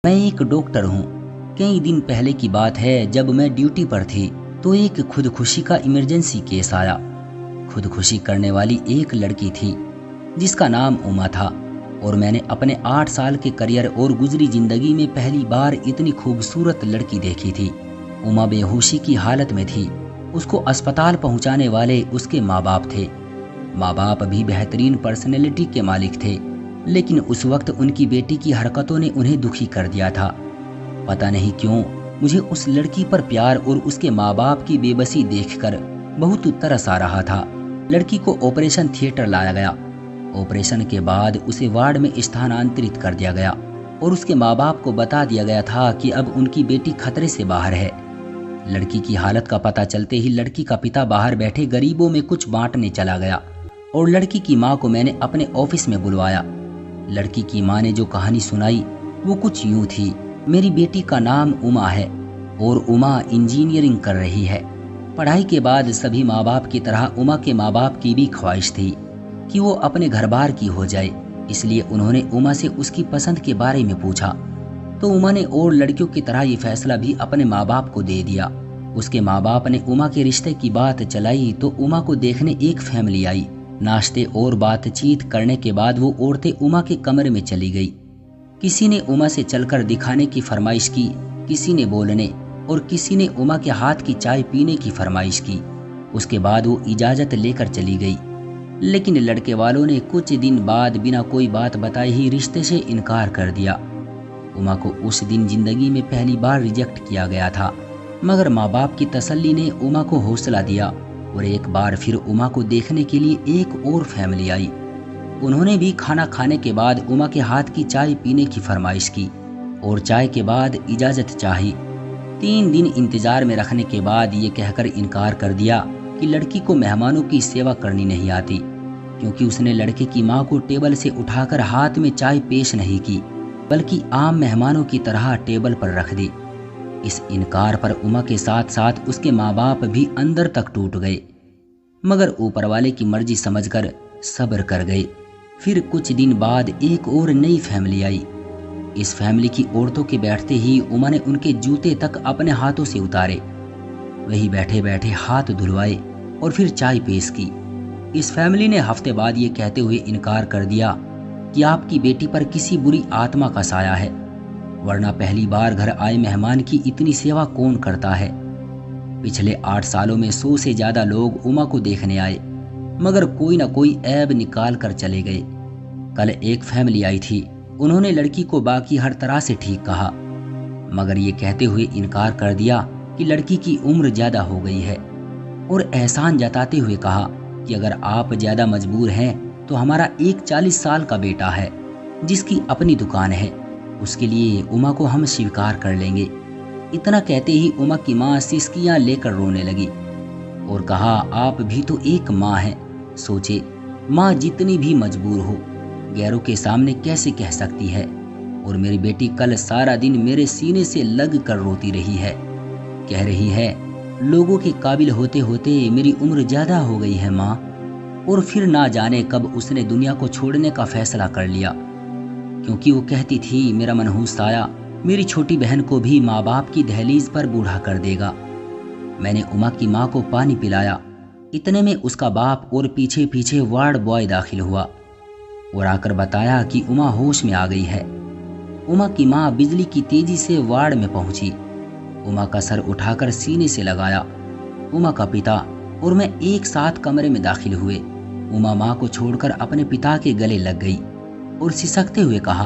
मैं एक डॉक्टर हूँ। कई दिन पहले की बात है, जब मैं ड्यूटी पर थी तो एक खुदकुशी का इमरजेंसी केस आया। खुदकुशी करने वाली एक लड़की थी जिसका नाम उमा था, और मैंने अपने 8 साल के करियर और गुजरी जिंदगी में पहली बार इतनी खूबसूरत लड़की देखी थी। उमा बेहोशी की हालत में थी। उसको अस्पताल पहुंचाने वाले उसके माँ बाप थे। माँ बाप भी बेहतरीन पर्सनैलिटी के मालिक थे, लेकिन उस वक्त उनकी बेटी की हरकतों ने उन्हें दुखी कर दिया था। पता नहीं क्यों मुझे उस लड़की पर प्यार और उसके माँ बाप की बेबसी देखकर बहुत तरस आ रहा था। लड़की को ऑपरेशन थिएटर लाया गया। ऑपरेशन के बाद उसे वार्ड में स्थानांतरित कर दिया गया और उसके माँ बाप को बता दिया गया था कि अब उनकी बेटी खतरे से बाहर है। लड़की की हालत का पता चलते ही लड़की का पिता बाहर बैठे गरीबों में कुछ बांटने चला गया और लड़की की माँ को मैंने अपने ऑफिस में बुलवाया। लड़की की माँ ने जो कहानी सुनाई वो कुछ यूं थी। मेरी बेटी का नाम उमा है और उमा इंजीनियरिंग कर रही है। पढ़ाई के बाद सभी माँ बाप की तरह उमा के माँ बाप की भी ख्वाहिश थी कि वो अपने घर बार की हो जाए, इसलिए उन्होंने उमा से उसकी पसंद के बारे में पूछा तो उमा ने और लड़कियों की तरह ये फैसला भी अपने माँ बाप को दे दिया। उसके माँ बाप ने उमा के रिश्ते की बात चलाई तो उमा को देखने एक फैमिली आई। नाश्ते और बातचीत करने के बाद वो औरतें उमा के कमरे में चली गई। किसी ने उमा से चलकर दिखाने की फरमाइश की, किसी ने बोलने और किसी ने उमा के हाथ की चाय पीने की फरमाइश की। उसके बाद वो इजाजत लेकर चली गई, लेकिन लड़के वालों ने कुछ दिन बाद बिना कोई बात बताए ही रिश्ते से इनकार कर दिया। उमा को उस दिन जिंदगी में पहली बार रिजेक्ट किया गया था, मगर माँ बाप की तसल्ली ने उमा को हौसला दिया और एक बार फिर उमा को देखने के लिए एक और फैमिली आई। उन्होंने भी खाना खाने के बाद उमा के हाथ की चाय पीने की फरमाइश की और चाय के बाद इजाजत चाही। 3 दिन इंतजार में रखने के बाद ये कहकर इनकार कर दिया कि लड़की को मेहमानों की सेवा करनी नहीं आती, क्योंकि उसने लड़के की माँ को टेबल से उठाकर हाथ में चाय पेश नहीं की, बल्कि आम मेहमानों की तरह टेबल पर रख दी। इस इनकार पर उमा के साथ साथ उसके माँ बाप भी अंदर तक टूट गए, मगर ऊपर वाले की मर्जी समझकर सब्र कर गए। फिर कुछ दिन बाद एक और नई फैमिली आई। इस फैमिली की औरतों के बैठते ही उमा ने उनके जूते तक अपने हाथों से उतारे। वही बैठे बैठे हाथ धुलवाए और फिर चाय पेश की। इस फैमिली ने हफ्ते बाद ये कहते हुए इनकार कर दिया कि आपकी बेटी पर किसी बुरी आत्मा का साया है, वरना पहली बार घर आए मेहमान की इतनी सेवा कौन करता है। पिछले 8 सालों में 100 से ज्यादा लोग उमा को देखने आए, मगर कोई ना कोई ऐब निकाल कर चले गए। कल एक फैमिली आई थी। उन्होंने लड़की को बाकी हर तरह से ठीक कहा, मगर ये कहते हुए इनकार कर दिया कि लड़की की उम्र ज्यादा हो गई है, और एहसान जताते हुए कहा कि अगर आप ज्यादा मजबूर हैं तो हमारा एक 40 साल का बेटा है जिसकी अपनी दुकान है, उसके लिए उमा को हम स्वीकार कर लेंगे। इतना कहते ही उमा की माँ सिसकियां लेकर रोने लगी और कहा, आप भी तो एक माँ हैं। सोचे, माँ जितनी भी मजबूर हो गैरों के सामने कैसे कह सकती है, और मेरी बेटी कल सारा दिन मेरे सीने से लग कर रोती रही है। कह रही है, लोगों के काबिल होते होते मेरी उम्र ज्यादा हो गई है माँ। और फिर ना जाने कब उसने दुनिया को छोड़ने का फैसला कर लिया, क्योंकि वो कहती थी मेरा मनहूस साया मेरी छोटी बहन को भी माँ बाप की दहलीज पर बूढ़ा कर देगा। मैंने उमा की माँ को पानी पिलाया। इतने में उसका बाप और पीछे पीछे वार्ड बॉय दाखिल हुआ और आकर बताया कि उमा होश में आ गई है। उमा की माँ बिजली की तेजी से वार्ड में पहुंची। उमा का सर उठाकर सीने से लगाया। उमा का पिता और मैं एक साथ कमरे में दाखिल हुए। उमा माँ को छोड़कर अपने पिता के गले लग गई और सिसकते हुए कहा,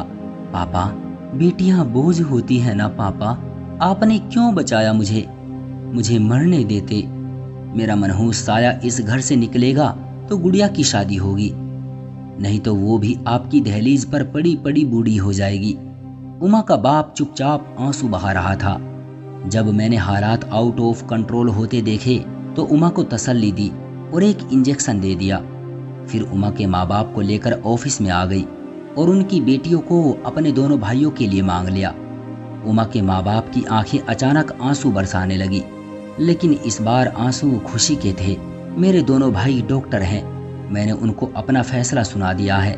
पापा, बेटियां बोझ होती है ना पापा, आपने क्यों बचाया मुझे मरने देते। मेरा मनहूस साया इस घर से निकलेगा तो गुड़िया की शादी होगी, नहीं तो वो भी आपकी दहलीज पर पड़ी पड़ी बूढ़ी हो जाएगी। उमा का बाप चुपचाप आंसू बहा रहा था। जब मैंने हालात आउट ऑफ कंट्रोल होते देखे तो उमा को तसल्ली दी और एक इंजेक्शन दे दिया। फिर उमा के माँ बाप को लेकर ऑफिस में आ गई और उनकी बेटियों को अपने दोनों भाइयों के लिए मांग लिया। उमा के माँ बाप की आंखें अचानक आंसू बरसाने लगी, लेकिन इस बार आंसू खुशी के थे। मेरे दोनों भाई डॉक्टर हैं। मैंने उनको अपना फैसला सुना दिया है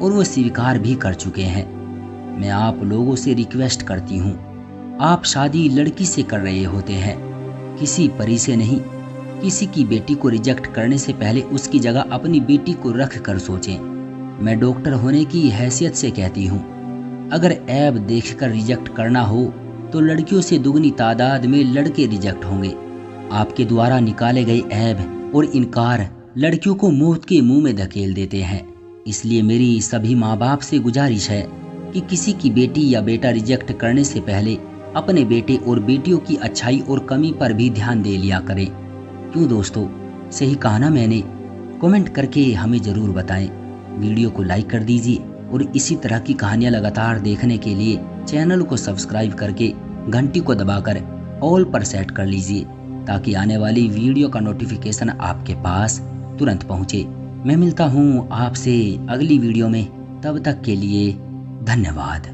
और वो स्वीकार भी कर चुके हैं। मैं आप लोगों से रिक्वेस्ट करती हूँ, आप शादी लड़की से कर रहे होते हैं, किसी परी से नहीं। किसी की बेटी को रिजेक्ट करने से पहले उसकी जगह अपनी बेटी को रख कर सोचें। मैं डॉक्टर होने की हैसियत से कहती हूँ, अगर ऐब देखकर रिजेक्ट करना हो तो लड़कियों से दुगनी तादाद में लड़के रिजेक्ट होंगे। आपके द्वारा निकाले गए ऐब और इनकार लड़कियों को मौत के मुंह में धकेल देते हैं। इसलिए मेरी सभी माँ बाप से गुजारिश है कि किसी की बेटी या बेटा रिजेक्ट करने से पहले अपने बेटे और बेटियों की अच्छाई और कमी पर भी ध्यान दे लिया करें। क्यों दोस्तों, सही कहा ना मैंने? कमेंट करके हमें ज़रूर बताएं। वीडियो को लाइक कर दीजिए और इसी तरह की कहानियाँ लगातार देखने के लिए चैनल को सब्सक्राइब करके घंटी को दबाकर ऑल पर सेट कर लीजिए, ताकि आने वाली वीडियो का नोटिफिकेशन आपके पास तुरंत पहुँचे। मैं मिलता हूँ आपसे अगली वीडियो में, तब तक के लिए धन्यवाद।